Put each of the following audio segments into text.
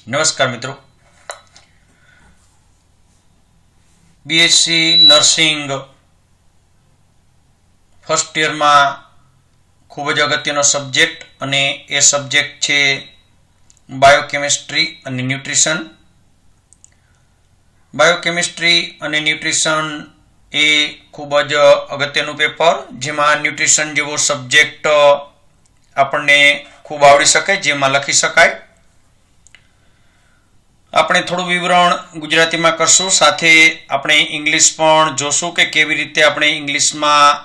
નમસ્કાર મિત્રો, BSc nursing first યરમાં ખૂબ જ અગત્યનો સબ્જેક્ટ અને એ સબ્જેક્ટ છે બાયોકેમિસ્ટ્રી અને ન્યુટ્રિશન. બાયોકેમિસ્ટ્રી અને ન્યુટ્રિશન એ ખૂબ જ અગત્યનું પેપર, જેમાં ન્યુટ્રિશન જેવો સબ્જેક્ટ આપણને ખૂબ આવડી શકે, જેમાં લખી શકાય. આપણે થોડું વિવરણ ગુજરાતીમાં કરશું, સાથે આપણે ઇંગ્લિશ પણ જોશું કે કેવી રીતે આપણે ઇંગ્લિશમાં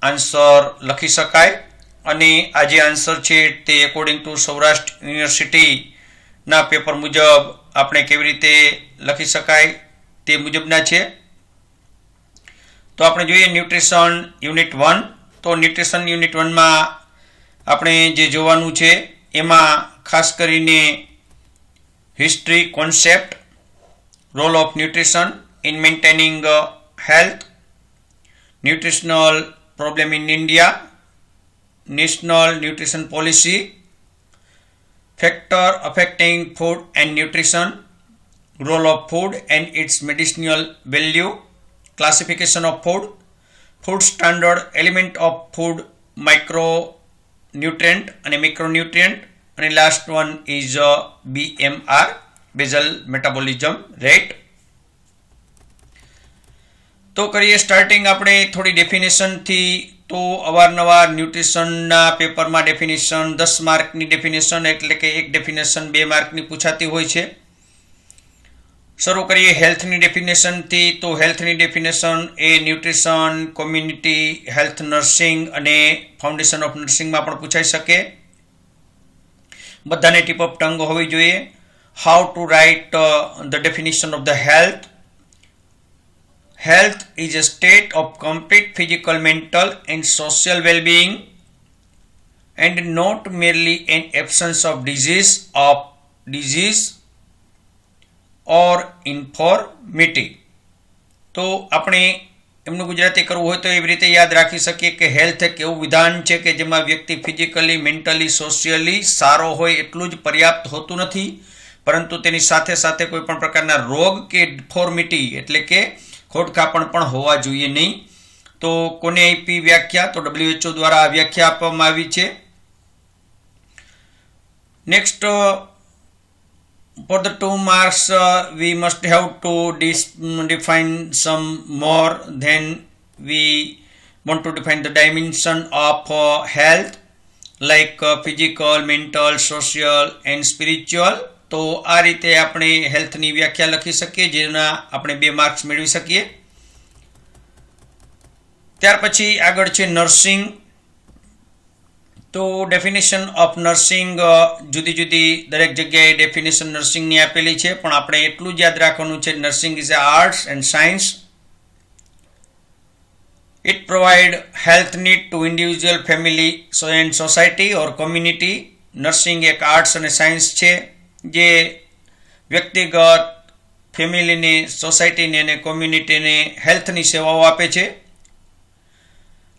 આન્સર લખી શકાય. અને આ જે આન્સર છે તે એકોર્ડિંગ ટુ સૌરાષ્ટ્ર યુનિવર્સિટીના પેપર મુજબ આપણે કેવી રીતે લખી શકાય તે મુજબના છે. તો આપણે જોઈએ ન્યુટ્રિશન યુનિટ 1. તો ન્યુટ્રિશન યુનિટ 1માં આપણે જે જોવાનું છે એમાં ખાસ કરીને history concept, role of nutrition in maintaining health, nutritional problem in India, national nutrition policy, factor affecting food and nutrition, role of food and its medicinal value, classification of food, food standard, element of food, micronutrient and macronutrient, and last one is BMR, basal metabolism rate. તો કરીએ starting આપણે થોડી ડેફિનેશનથી. તો અવારનવાર ન્યુટ્રિશનના પેપરમાં definition 10 માર્કની definition એટલે કે એક ડેફિનેશન 2 માર્કની પૂછાતી હોય છે. શરૂ કરીએ હેલ્થની ડેફિનેશનથી. તો હેલ્થની ડેફિનેશન એ ન્યુટ્રિશન, કોમ્યુનિટી હેલ્થ નર્સિંગ અને ફાઉન્ડેશન ઓફ નર્સિંગમાં પણ પૂછાઈ શકે. બધાને ટીપ ઓફ ટંગ હોવી જોઈએ. How to write the definition of the health. Health is a state of complete physical, mental and social well-being and not merely an absence of disease or infirmity. તો આપણે એમનું ગુજરાતી કરવું હોય તો એવી રીતે યાદ રાખી શકીએ કે હેલ્થ એક એવું વિધાન છે કે જેમાં વ્યક્તિ ફિઝિકલી, મેન્ટલી, સોશિયલી સારો હોય એટલું જ પર્યાપ્ત હોતું નથી, પરંતુ તેની સાથે સાથે કોઈ પણ પ્રકારના રોગ કે ડિફોર્મિટી એટલે કે ખોડખાપણ પણ હોવા જોઈએ નહીં. તો કોને આપી વ્યાખ્યા? તો WHO દ્વારા આ વ્યાખ્યા આપવામાં આવી છે. Next, for the 2 marks we must have to define some more. Then we want to define the dimension of health like physical, mental, social and spiritual. તો આ રીતે આપણે હેલ્થની વ્યાખ્યા લખી શકીએ, જેના આપણે 2 માર્ક્સ મેળવી શકીએ. ત્યાર પછી આગળ છે નર્સિંગ. તો ડેફિનેશન ઓફ નર્સિંગ જુદી જુદી દરેક જગ્યાએ ડેફિનેશન નર્સિંગની આપેલી છે, પણ આપણે એટલું જ યાદ રાખવાનું છે nursing is A arts and science. It provide health need to individual, family and society or community. Nursing એક આર્ટ્સ અને સાયન્સ છે જે વ્યક્તિગત, ફેમિલીને, સોસાયટીને અને કોમ્યુનિટીને હેલ્થની સેવાઓ આપે છે.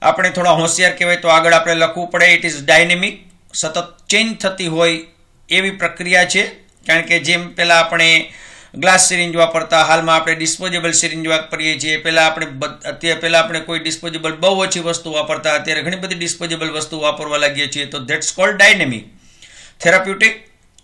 આપણે થોડા હોશિયાર કહેવાય તો આગળ આપણે લખવું પડે. ઇટ ઇઝ ડાયનેમિક, સતત ચેન્જ થતી હોય એવી પ્રક્રિયા છે. કારણ કે જેમ પહેલાં આપણે ગ્લાસ સિરિંજ વાપરતા, હાલમાં આપણે ડિસ્પોઝેબલ સિરિંજ વાપરીએ છીએ. પહેલાં આપણે કોઈ ડિસ્પોઝેબલ બહુ ઓછી વસ્તુ વાપરતા, અત્યારે ઘણી બધી ડિસ્પોઝેબલ વસ્તુ વાપરવા લાગીએ છીએ. તો ધેટ્સ કોલ્ડ ડાયનેમિક. થેરાપ્યુટિક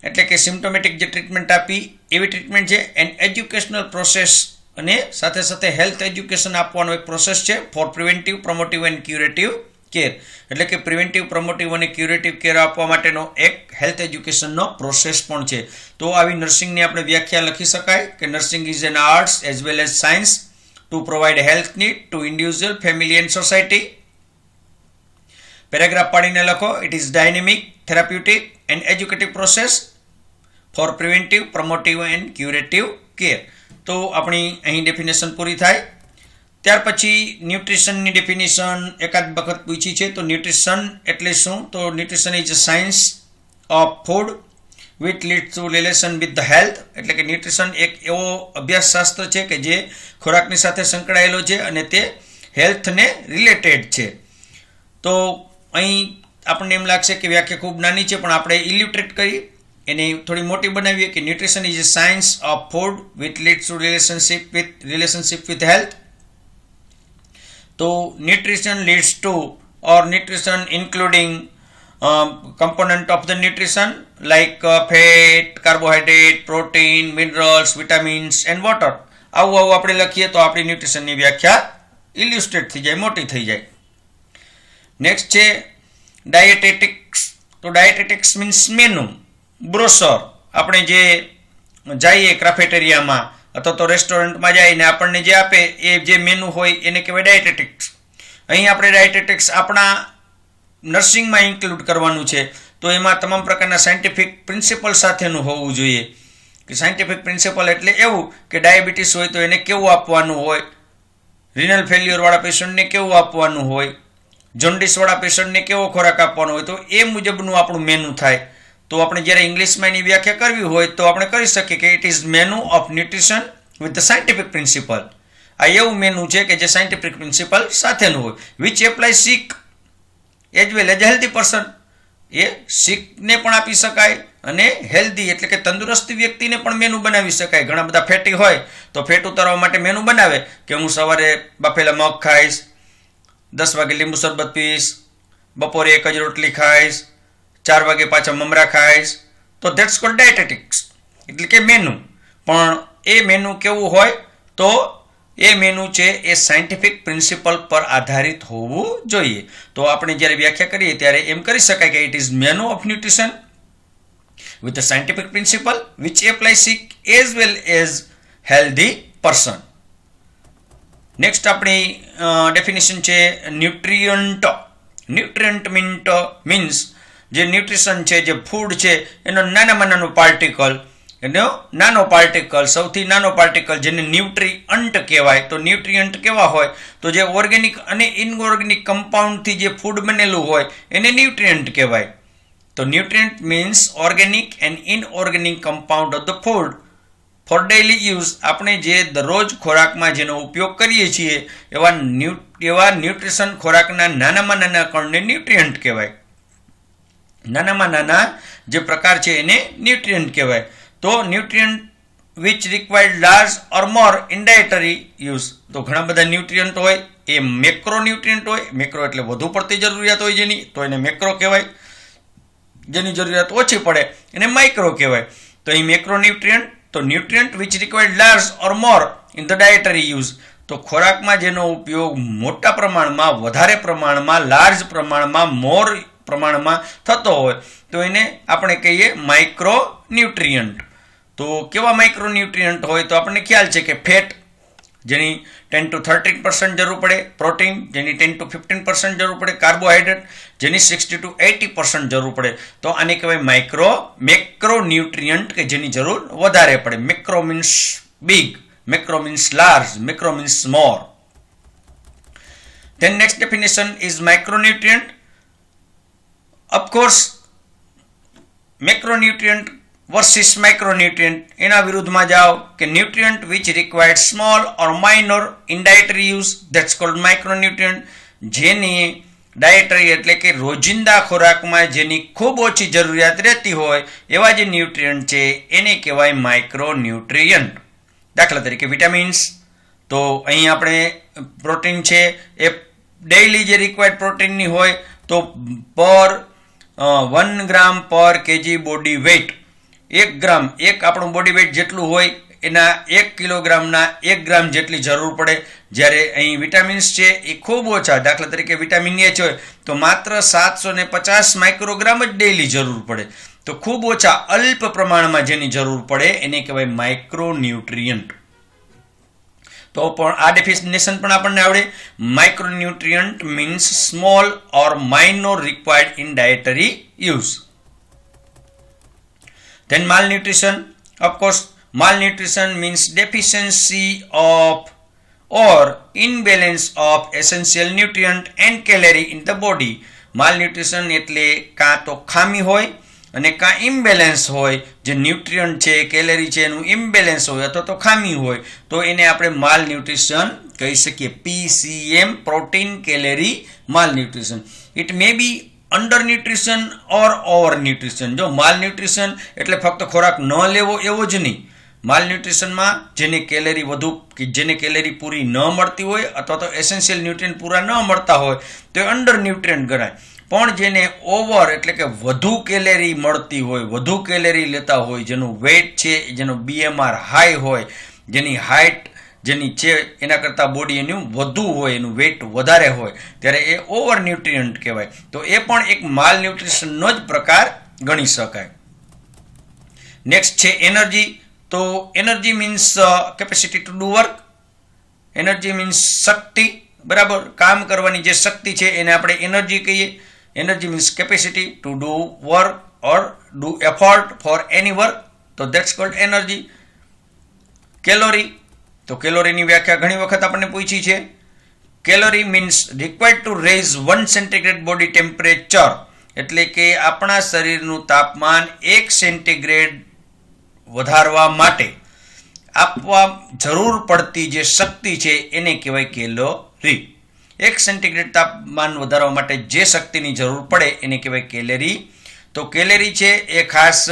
એટલે કે સિમ્પ્ટોમેટિક જે ટ્રીટમેન્ટ આપી એવી ટ્રીટમેન્ટ છે. એન્ડ એજ્યુકેશનલ પ્રોસેસ, અને સાથે સાથે હેલ્થ એજ્યુકેશન આપવાનો એક પ્રોસેસ છે. For preventive, promotive and curative care એટલે કે પ્રિવેન્ટિવ, પ્રમોટિવ અને ક્યુરેટિવ કેર આપવા માટેનો એક હેલ્થ એજ્યુકેશનનો પ્રોસેસ પણ છે. તો આવી નર્સિંગની આપણે વ્યાખ્યા લખી શકાય કે nursing is an arts as well as science to provide health need to individual, family and society. Paragraph પાડીને લખો. It is dynamic, therapeutic and educative process for preventive, promotive and curative care. તો આપણી અહીં definition પૂરી થાય. ત્યાર પછી ન્યુટ્રિશનની definition એકાદ વખત પૂછી છે. તો ન્યુટ્રિશન એટલે શું? તો nutrition is a science of food which leads two relation with the health. એટલે કે ન્યુટ્રિશન એક એવો અભ્યાસશાસ્ત્ર છે કે જે ખોરાકની સાથે સંકળાયેલો છે અને તે હેલ્થને રિલેટેડ છે. તો અહીં આપણને એમ લાગશે કે વ્યાખ્યા ખૂબ નાની છે, પણ આપણે ઇલ્યુસ્ટ્રેટ કરી એની થોડી મોટી બનાવીએ કે nutrition is a science of food which leads to relationship with health. તો nutrition leads to or nutrition including component of the nutrition like fat, carbohydrate, protein, minerals, vitamins and water. આવું આપણે લખીએ તો આપણી ન્યુટ્રિશનની વ્યાખ્યા ઇલ્યુસ્ટ્રેટ થઈ જાય, મોટી થઈ જાય. નેક્સ્ટ છે ડાયટેટિક્સ. તો ડાયટેટિક્સ મીન્સ મેનુ, બ્રોશર. આપણે જે જઈએ ક્રાફેટેરિયામાં અથવા તો રેસ્ટોરન્ટમાં જઈને આપણને જે આપે એ જે મેનુ હોય એને કહેવાય ડાયટેટિક્સ. અહીં આપણે ડાયટેટિક્સ આપણા નર્સિંગમાં ઇન્ક્લુડ કરવાનું છે, તો એમાં તમામ પ્રકારના સાયન્ટિફિક પ્રિન્સિપલ સાથેનું હોવું જોઈએ. કે સાયન્ટિફિક પ્રિન્સિપલ એટલે એવું કે ડાયાબિટીસ હોય તો એને કેવું આપવાનું હોય, રિનલ ફેલ્યુઅરવાળા પેશન્ટને કેવું આપવાનું હોય, જોન્ડિસવાળા પેશન્ટને કેવો ખોરાક આપવાનો હોય, તો એ મુજબનું આપણું મેનુ થાય. તો આપણે જ્યારે ઇંગ્લિશમાં એની વ્યાખ્યા કરવી હોય તો આપણે કરી શકીએ કે it is menu of nutrition with the scientific principal. આ એવું મેનુ છે કે જે સાયન્ટિફિક પ્રિન્સિપલ સાથેનું હોય, which apply sick as well as healthy person. એ સિકને પણ આપી શકાય અને હેલ્ધી એટલે કે તંદુરસ્ત વ્યક્તિને પણ મેનુ બનાવી શકાય. ઘણા બધા ફેટી હોય તો ફેટ ઉતારવા માટે મેનુ બનાવે કે હું સવારે બફેલા મગ ખાઈશ, 10 વાગે લીંબુ શરબત પીશ, બપોરે એક જ રોટલી ખાઈશ, 4 વાગે પાછા મમરા ખાઈશ. તો ધેટ્સ કોલ્ડ ડાયટેટિક્સ એટલે કે મેનુ. પણ એ મેનુ કેવું હોય તો એ મેનુ છે એ સાયન્ટિફિક પ્રિન્સિપલ પર આધારિત હોવું જોઈએ. તો આપણે જ્યારે વ્યાખ્યા કરીએ ત્યારે એમ કરી શકાય કે it is menu of nutrition with a scientific principle which apply sick as well as healthy person. Next આપણી ડેફિનેશન છે ન્યુટ્રિયન્ટ. ન્યુટ્રિયન્ટ મીન્સ જે ન્યુટ્રિશન છે, જે ફૂડ છે, એનો નાનામાં નાનો પાર્ટિકલ, એનો નાનો પાર્ટિકલ, સૌથી નાનો પાર્ટિકલ જેને ન્યુટ્રિઅન્ટ કહેવાય. તો ન્યુટ્રિયન્ટ કેવા હોય તો જે ઓર્ગેનિક અને ઇનઓર્ગેનિક કમ્પાઉન્ડથી જે ફૂડ બનેલું હોય એને ન્યુટ્રિયન્ટ કહેવાય. તો nutrient means organic and inorganic compound of the food for daily use. આપણે જે દરરોજ ખોરાકમાં જેનો ઉપયોગ કરીએ છીએ એવા ન્યુટ્રિશન ખોરાકના નાનામાં નાના કણને ન્યુટ્રિયન્ટ કહેવાય. નાનામાં નાના જે પ્રકાર છે એને ન્યુટ્રિયન્ટ કહેવાય. તો nutrient which required large or more in dietary use. તો ઘણા બધા ન્યુટ્રિયન્ટ હોય એ મેક્રો ન્યુટ્રિયન્ટ હોય. મેક્રો એટલે વધુ પડતી જરૂરિયાત હોય જેની, તો એને મેક્રો કહેવાય. જેની જરૂરિયાત ઓછી પડે એને માઇક્રો કહેવાય. તો અહીં મેક્રો ન્યુટ્રિયન્ટ. તો nutrient which required large or more in the dietary use. તો ખોરાકમાં જેનો ઉપયોગ મોટા પ્રમાણમાં, વધારે પ્રમાણમાં, લાર્જ પ્રમાણમાં, મોર પ્રમાણમાં થતો હોય તો એને આપણે કહીએ માઇક્રો ન્યુટ્રિયન્ટ. તો કેવા માઇક્રો ન્યુટ્રિયન્ટ હોય તો આપણને ખ્યાલ છે કે ફેટ જેની 10 to 13% જરૂર પડે, પ્રોટીન જેની 10 to 15% જરૂર પડે, કાર્બોહાઈડ્રેટ જેની 60 to 80% જરૂર પડે. તો આને કહેવાય મેક્રો ન્યુટ્રિયન્ટ કે જેની જરૂર વધારે પડે. Macro means big, macro means large, macro means more. Then next definition is micronutrient. Of course, macronutrient versus micronutrient. એના વિરુદ્ધમાં જાઓ કે nutrient which required small or minor in dietary use, that's cold micronutrient. જેની dietary એટલે કે રોજિંદા ખોરાકમાં જેની ખૂબ ઓછી જરૂરિયાત રહેતી હોય એવા જે ન્યુટ્રિયન્ટ છે એને કહેવાય માઇક્રોન્યુટ્રિયન્ટ. દાખલા તરીકે વિટામિન્સ. તો અહીં આપણે પ્રોટીન છે એ ડેઇલી જે રિક્વાયર્ડ પ્રોટીનની હોય તો પર 1 ગ્રામ પર કેજી બોડી વેઇટ, 1 ગ્રામ, એક આપણું બોડી વેઇટ જેટલું હોય એના 1 કિલોગ્રામના 1 ગ્રામ જેટલી જરૂર પડે. જ્યારે અહીં વિટામિન્સ છે એ ખૂબ ઓછા, દાખલા તરીકે વિટામિન એચ હોય તો માત્ર 750 માઇક્રોગ્રામ જ ડેઇલી જરૂર પડે. તો ખૂબ ઓછા, અલ્પ પ્રમાણમાં જેની જરૂર પડે એને કહેવાય માઇક્રોન્યુટ્રિયન્ટ. તો પણ આ ડેફિનેશન પણ આપણને આવડે. Micronutrient means small or minor required in dietary use. Then malnutrition. Of course, malnutrition means deficiency of or imbalance of essential nutrient and calorie in the body. Malnutrition એટલે કાં તો ખામી હોય અને કાં ઇમ્બેલેન્સ હોય. જે ન્યુટ્રિયન્ટ છે, કેલેરી છે એનું ઇમ્બેલેન્સ હોય અથવા તો ખામી હોય તો એને આપણે માલ ન્યુટ્રિશન કહી શકીએ. PCM, protein calorie malnutrition. It may be undernutrition or overnutrition. જો માલ ન્યુટ્રિશન એટલે ફક્ત ખોરાક ન લેવો એવો જ નહીં. માલ ન્યુટ્રિશનમાં જેને કેલેરી વધુ કે જેને કેલેરી પૂરી ન મળતી હોય અથવા તો એસેન્શિયલ ન્યુટ્રિયન્ટ પૂરા ન મળતા હોય તો એ અંડર ન્યુટ્રિયન્ટ ગણાય. પણ જેને ઓવર એટલે કે વધુ કેલેરી મળતી હોય, વધુ કેલેરી લેતા હોય, જેનું વેઇટ છે, જેનો BMR હાઈ હોય, જેની હાઇટ જેની છે એના કરતાં બોડી એનું વધુ હોય, એનું વેઇટ વધારે હોય, ત્યારે એ ઓવર ન્યુટ્રિયન્ટ કહેવાય. તો એ પણ એક માલ ન્યુટ્રિશનનો જ પ્રકાર ગણી શકાય. નેક્સ્ટ છે એનર્જી. તો energy means capacity to do work. Energy means શક્તિ, બરાબર. કામ કરવાની જે શક્તિ છે એને આપણે એનર્જી કહીએ. Energy means capacity to do work or do effort for any work, તો ધેટ્સ કોલ્ડ એનર્જી. કેલોરી. તો કેલોરીની વ્યાખ્યા ઘણી વખત આપણને પૂછી છે. Calorie means required to raise 1 centigrade body temperature, એટલે કે આપણા શરીરનું તાપમાન 1 સેન્ટીગ્રેડ વધારવા માટે આપવા જરૂર પડતી જે શક્તિ છે એને કહેવાય કેલોરી. 1 સેન્ટીગ્રેડ તાપમાન વધારવા માટે જે શક્તિની જરૂર પડે એને કહેવાય કેલેરી. તો કેલેરી છે એ ખાસ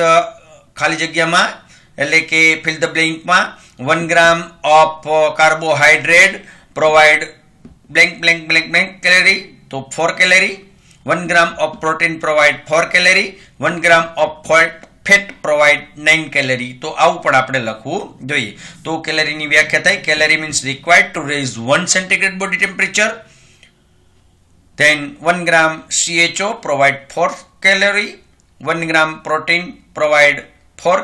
ખાલી જગ્યામાં એટલે કે ફિલ ધ બ્લેન્કમાં 1 gram of carbohydrate provide blank blank blank blank calorie, તો 4 calorie. 1 gram of protein provide 4 calorie. 1 gram of fat provide 9 calorie. તો આવું પણ આપણે લખવું જોઈએ. તો કેલેરીની વ્યાખ્યા થાય. Calorie means required to raise 1 centigrade body temperature. Then 1 gram CHO provide 4 calorie. 1 gram protein provide 4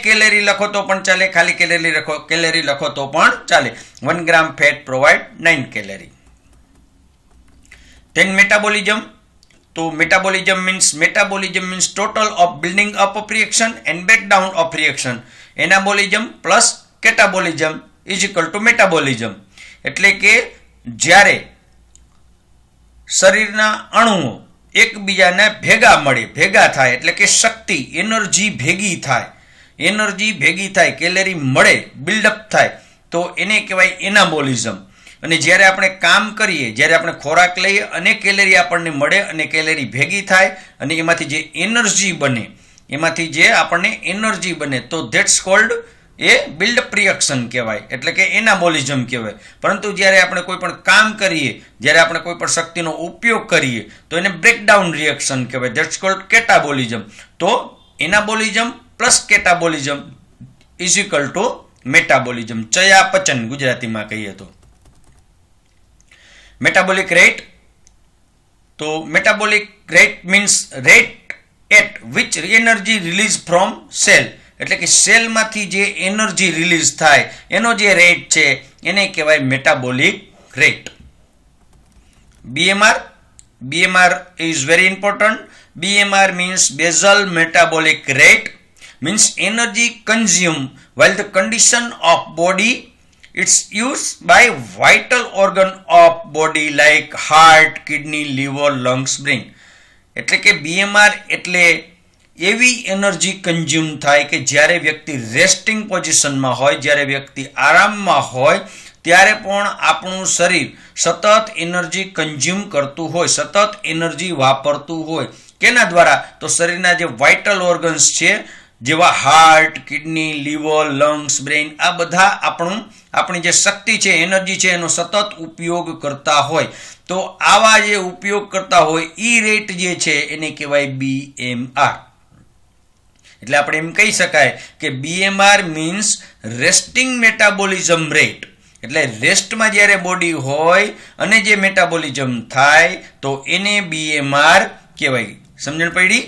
calorie લખો તો પણ ચાલે, ખાલી કેલેરી લખો તો પણ ચાલે. 1 gram fat provide 9 calorie. Then metabolism. તો metabolism means total of building up of reaction and breakdown of reaction. Anabolism plus catabolism is equal to metabolism. એટલે કે જ્યારે શરીરના અણુઓ એકબીજાને ભેગા થાય એટલે કે શક્તિ એનર્જી ભેગી થાય, કેલેરી મળે, બિલ્ડઅપ થાય, તો એને કહેવાય એનાબોલિઝમ. અને જ્યારે આપણે કામ કરીએ, જ્યારે આપણે ખોરાક લઈએ અને કેલેરી આપણને મળે અને કેલેરી ભેગી થાય અને એમાંથી જે એનર્જી બને તો that's called a buildup reaction કહેવાય, એટલે કે એનાબોલિઝમ કહેવાય. પરંતુ જ્યારે આપણે કોઈ પણ કામ કરીએ, જ્યારે આપણે કોઈ પણ શક્તિનો ઉપયોગ કરીએ તો એને બ્રેકડાઉન રિએક્શન કહેવાય, ધેટ્સ કોલ્ડ કેટાબોલિઝમ. તો anabolism plus catabolism is equal to metabolism. ચયાપચન ગુજરાતીમાં કહીએ તો. Metabolic rate. તો metabolic rate means rate at which energy release from cell, એટલે કે સેલમાંથી જે એનર્જી રિલીઝ થાય એનો જે રેટ છે એને કહેવાય metabolic rate. BMR is very important. BMR means basal metabolic rate, means energy consumed while the condition of body. It's used by vital organ of body like heart, kidney, liver, lungs, brain. એટલે કે BMR એટલે એવી energy consume થાય કે જ્યારે વ્યક્તિ resting પોઝિશનમાં હોય, જ્યારે વ્યક્તિ આરામમાં હોય ત્યારે પણ આપણું શરીર સતત એનર્જી કન્ઝ્યુમ કરતું હોય, સતત એનર્જી વાપરતું હોય. કેના દ્વારા? તો શરીરના જે વાઇટલ ઓર્ગન્સ છે જેવા heart, kidney, liver, lungs, brain, આ બધા આપણી જે શક્તિ છે, એનર્જી છે એનો સતત ઉપયોગ કરતા હોય. તો આવા જે ઉપયોગ કરતા હોય એ રેટ જે છે એને કહેવાય BMR. એટલે આપણે એમ કહી શકાય કે BMR means resting metabolism rate. એટલે રેસ્ટમાં જ્યારે બોડી હોય અને જે મેટાબોલિઝમ થાય તો એને BMR કહેવાય. સમજણ પડી?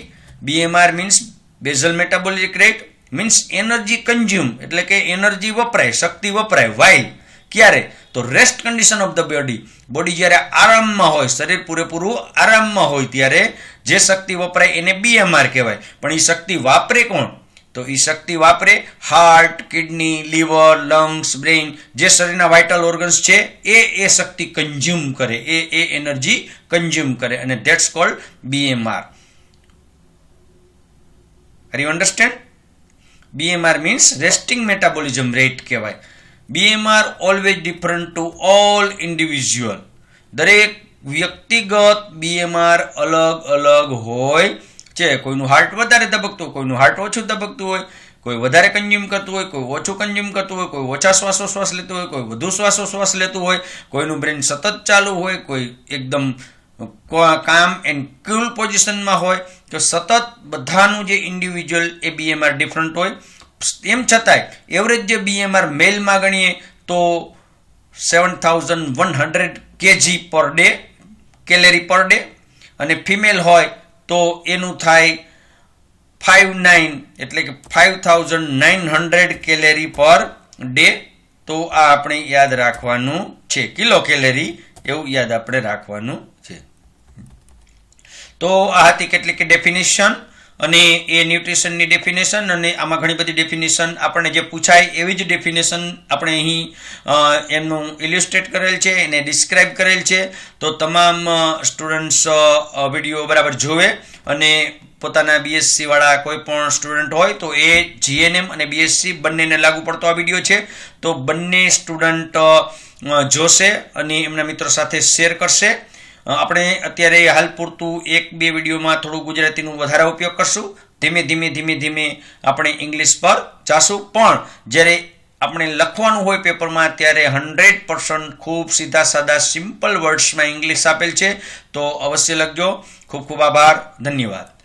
BMR means basal metabolic rate, means energy consume એટલે કે એનર્જી વપરાય, શક્તિ વપરાય. વાઇલ ક્યારે? તો rest condition of the body જ્યારે આરામમાં હોય, શરીર પૂરેપૂરું આરામમાં હોય ત્યારે જે શક્તિ વપરાય એને BMR કહેવાય. પણ એ શક્તિ વાપરે કોણ? તો એ શક્તિ વાપરે heart, kidney, liver, lungs, brain, જે શરીરના વાઇટલ ઓર્ગન્સ છે એ શક્તિ કન્ઝ્યુમ કરે, એ એનર્જી કન્ઝ્યુમ કરે, અને that's cold BMR. Are you understand? BMR means resting metabolism rate કહેવાય. BMR always different to all individual. દરેક વ્યક્તિગત બીએમઆર અલગ અલગ હોય છે. કોઈનું હાર્ટ વધારે ધબકતું હોય, કોઈનું હાર્ટ ઓછું ધબકતું હોય, કોઈ વધારે કન્ઝ્યુમ કરતું હોય, કોઈ ઓછું કન્ઝ્યુમ કરતું હોય, કોઈ ઓછા શ્વાસોશ્વાસ લેતું હોય, કોઈ વધુ શ્વાસોશ્વાસ લેતું હોય, કોઈનું બ્રેન સતત ચાલુ હોય, કોઈ એકદમ કામ એન્ડ કુલ પોઝિશનમાં હોય. તો સતત બધાનું જે ઇન્ડિવિજ્યુઅલ એ બીએમઆર ડિફરન્ટ હોય. એમ છતાંય એવરેજ જે બીએમઆર મેલમાં ગણીએ તો 7100 kg per day, calorie per day, અને ફિમેલ હોય તો એનું થાય 59 એટલે કે 5900 કેલેરી પર ડે. તો આ આપણે યાદ રાખવાનું છે, કિલો કેલેરી એવું યાદ આપણે રાખવાનું છે. તો આ હતી કેટલીક ડેફિનેશન અને એ ન્યુટ્રિશનની ડેફિનેશન, અને આમાં ઘણી બધી ડેફિનેશન આપણને જે પૂછાય એવી જ ડેફિનેશન આપણે અહીં એમનું ઇલ્યુસ્ટ્રેટ કરેલ છે, એને ડિસ્ક્રાઇબ કરેલ છે. તો તમામ સ્ટુડન્ટ્સ વિડીયો બરાબર જોવે અને પોતાના બીએસસી વાળા કોઈ પણ સ્ટુડન્ટ હોય તો એ જીએનએમ અને બીએસસી બંનેને લાગુ પડતો આ વિડીયો છે. તો બંને સ્ટુડન્ટ જોશે અને એમના મિત્રો સાથે શેર કરશે. આપણે અત્યારે હાલ પૂરતું 1-2 વિડીયોમાં થોડું ગુજરાતીનું વધારે ઉપયોગ કરશું. ધીમે ધીમે આપણે ઇંગ્લિશ પર જાશું. પણ જ્યારે આપણે લખવાનું હોય પેપરમાં ત્યારે 100% ખૂબ સીધા સાદા સિમ્પલ વર્ડ્સમાં ઇંગ્લિશ આપેલ છે. તો અવશ્ય લખજો. ખૂબ ખૂબ આભાર. ધન્યવાદ.